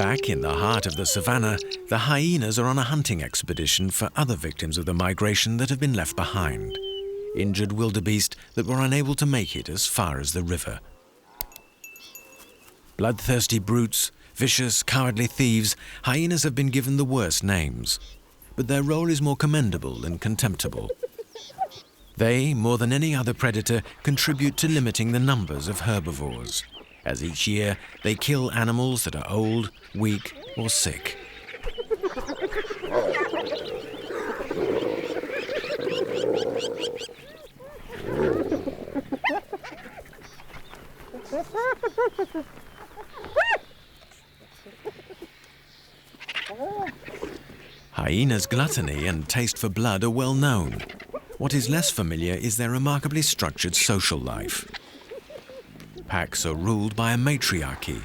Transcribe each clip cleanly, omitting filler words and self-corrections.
Back in the heart of the savannah, the hyenas are on a hunting expedition for other victims of the migration that have been left behind. Injured wildebeest that were unable to make it as far as the river. Bloodthirsty brutes, vicious, cowardly thieves, hyenas have been given the worst names. But their role is more commendable than contemptible. They, more than any other predator, contribute to limiting the numbers of herbivores, as each year they kill animals that are old, weak, or sick. Hyenas' gluttony and taste for blood are well known. What is less familiar is their remarkably structured social life. Packs are ruled by a matriarchy,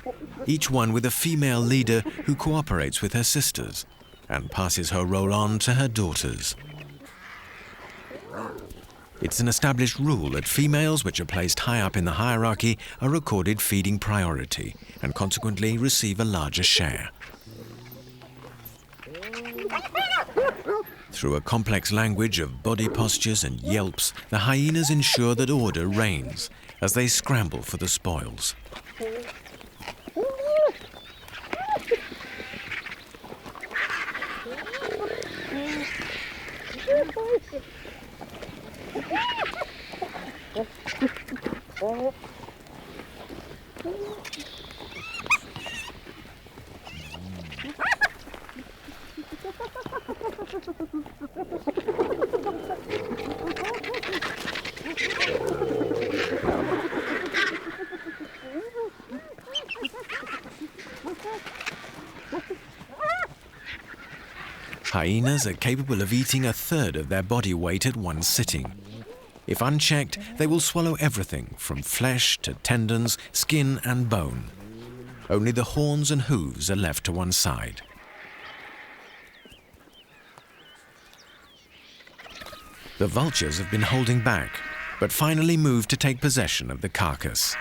each one with a female leader who cooperates with her sisters and passes her role on to her daughters. It's an established rule that females which are placed high up in the hierarchy are accorded feeding priority and consequently receive a larger share. Through a complex language of body postures and yelps, the hyenas ensure that order reigns as they scramble for the spoils. Hyenas are capable of eating a third of their body weight at one sitting. If unchecked, they will swallow everything from flesh to tendons, skin and bone. Only the horns and hooves are left to one side. The vultures have been holding back, but finally moved to take possession of the carcass.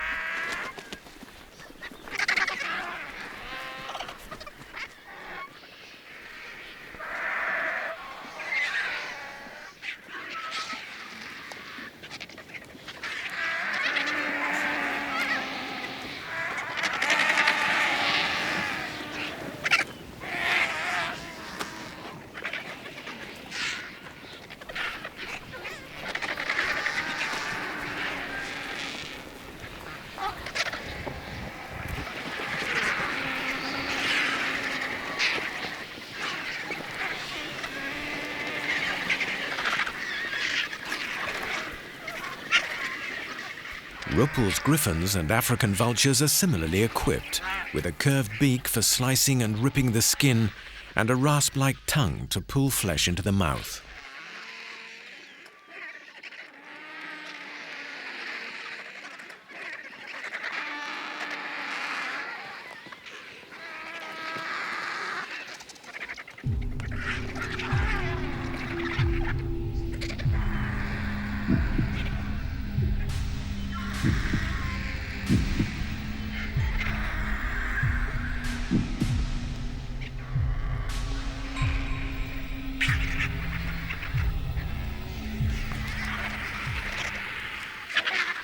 Ruppel's griffons and African vultures are similarly equipped, with a curved beak for slicing and ripping the skin, and a rasp-like tongue to pull flesh into the mouth.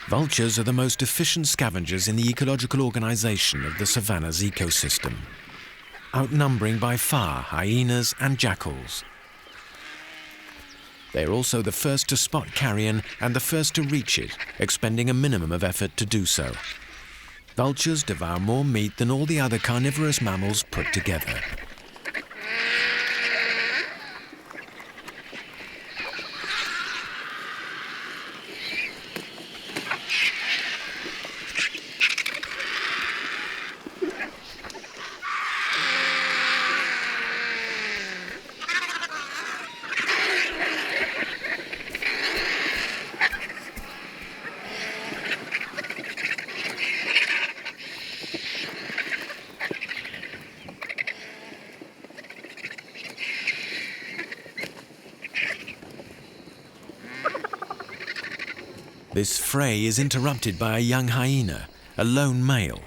Vultures are the most efficient scavengers in the ecological organization of the Savannah's ecosystem, outnumbering by far hyenas and jackals. They are also the first to spot carrion and the first to reach it, expending a minimum of effort to do so. Vultures devour more meat than all the other carnivorous mammals put together. This fray is interrupted by a young hyena, a lone male.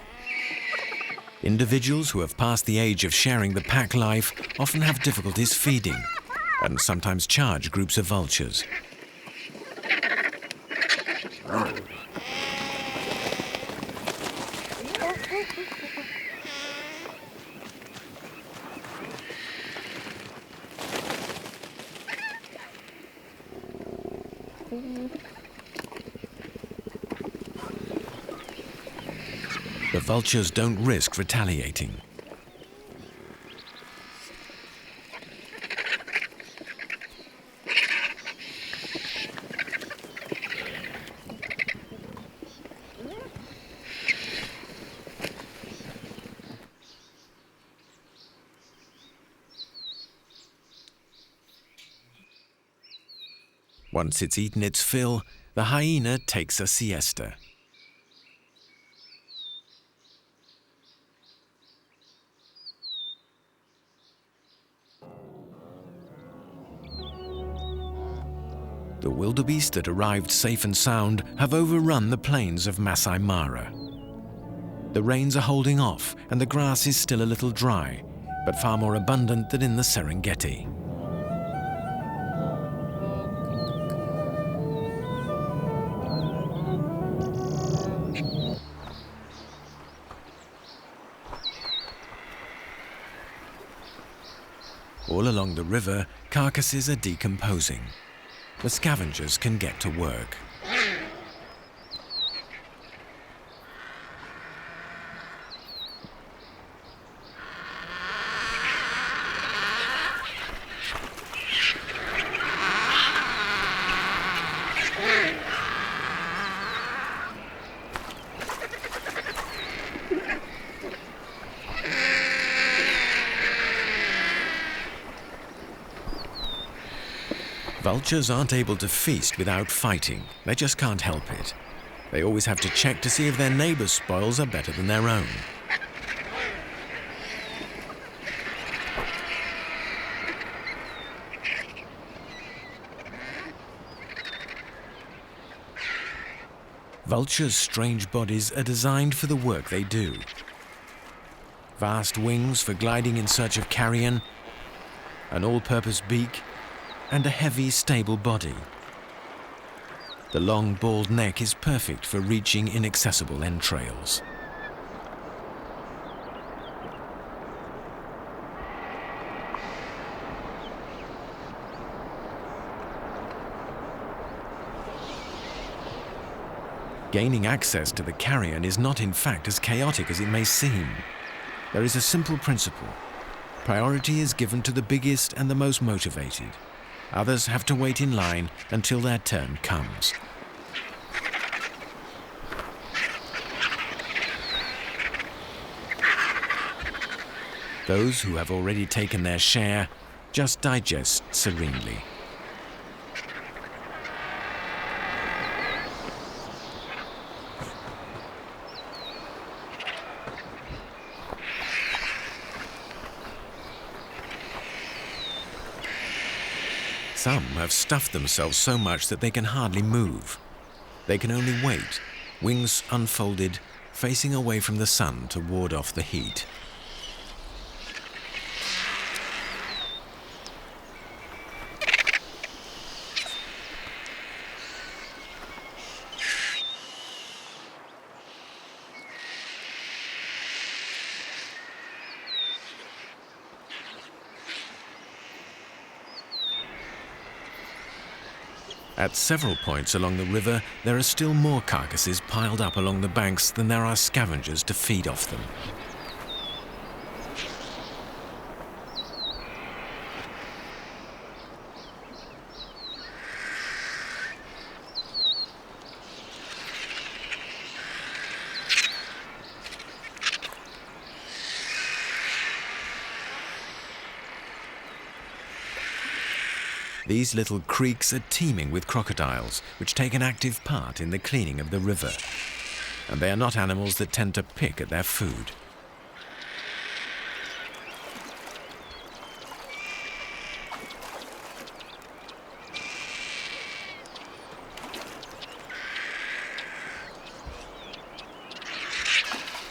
Individuals who have passed the age of sharing the pack life often have difficulties feeding and sometimes charge groups of vultures. The vultures don't risk retaliating. Once it's eaten its fill, the hyena takes a siesta. The wildebeest that arrived safe and sound have overrun the plains of Masai Mara. The rains are holding off and the grass is still a little dry, but far more abundant than in the Serengeti. All along the river, carcasses are decomposing. The scavengers can get to work. Vultures aren't able to feast without fighting. They just can't help it. They always have to check to see if their neighbours' spoils are better than their own. Vultures' strange bodies are designed for the work they do. Vast wings for gliding in search of carrion, an all-purpose beak, and a heavy, stable body. The long, bald neck is perfect for reaching inaccessible entrails. Gaining access to the carrion is not in fact as chaotic as it may seem. There is a simple principle. Priority is given to the biggest and the most motivated. Others have to wait in line until their turn comes. Those who have already taken their share just digest serenely. Some have stuffed themselves so much that they can hardly move. They can only wait, wings unfolded, facing away from the sun to ward off the heat. At several points along the river, there are still more carcasses piled up along the banks than there are scavengers to feed off them. These little creeks are teeming with crocodiles, which take an active part in the cleaning of the river. And they are not animals that tend to pick at their food.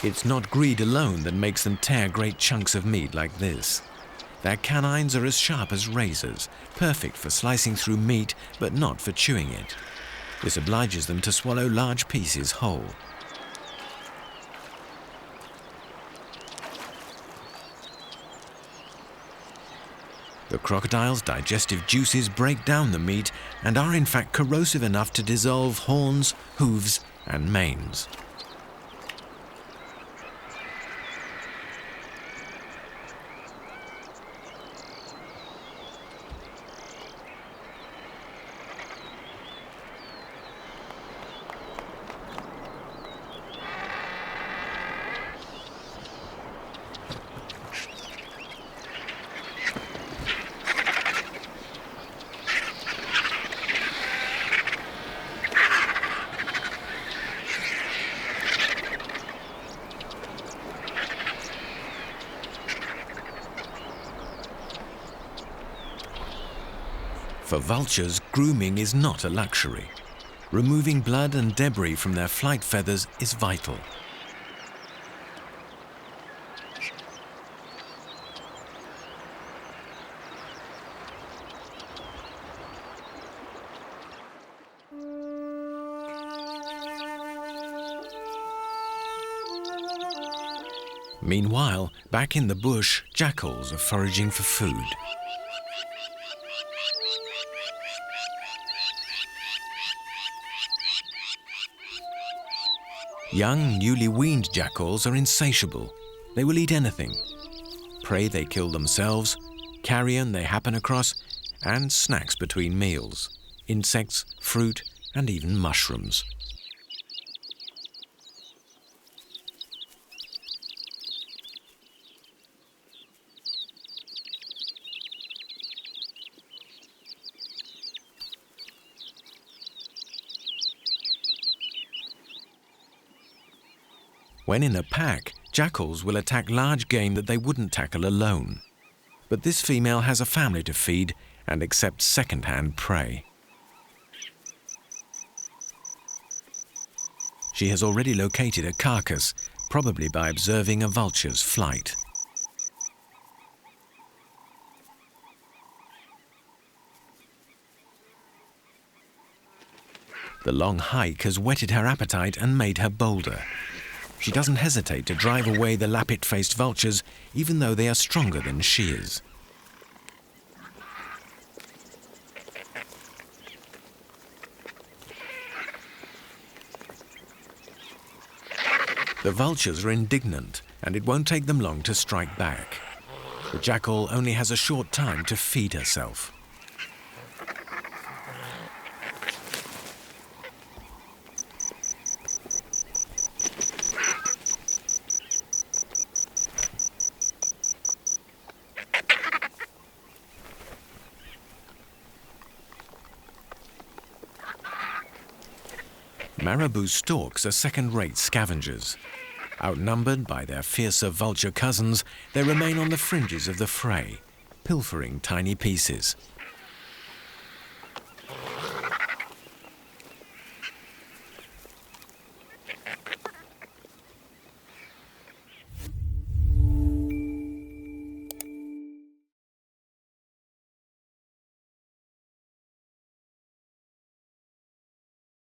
It's not greed alone that makes them tear great chunks of meat like this. Their canines are as sharp as razors, perfect for slicing through meat, but not for chewing it. This obliges them to swallow large pieces whole. The crocodile's digestive juices break down the meat and are in fact corrosive enough to dissolve horns, hooves, and manes. For vultures, grooming is not a luxury. Removing blood and debris from their flight feathers is vital. Meanwhile, back in the bush, jackals are foraging for food. Young, newly weaned jackals are insatiable. They will eat anything. Prey they kill themselves, carrion they happen across, and snacks between meals. Insects, fruit, and even mushrooms. When in a pack, jackals will attack large game that they wouldn't tackle alone. But this female has a family to feed and accepts second-hand prey. She has already located a carcass, probably by observing a vulture's flight. The long hike has whetted her appetite and made her bolder. She doesn't hesitate to drive away the lappet-faced vultures, even though they are stronger than she is. The vultures are indignant, and it won't take them long to strike back. The jackal only has a short time to feed herself. Marabou storks are second-rate scavengers. Outnumbered by their fiercer vulture cousins, they remain on the fringes of the fray, pilfering tiny pieces.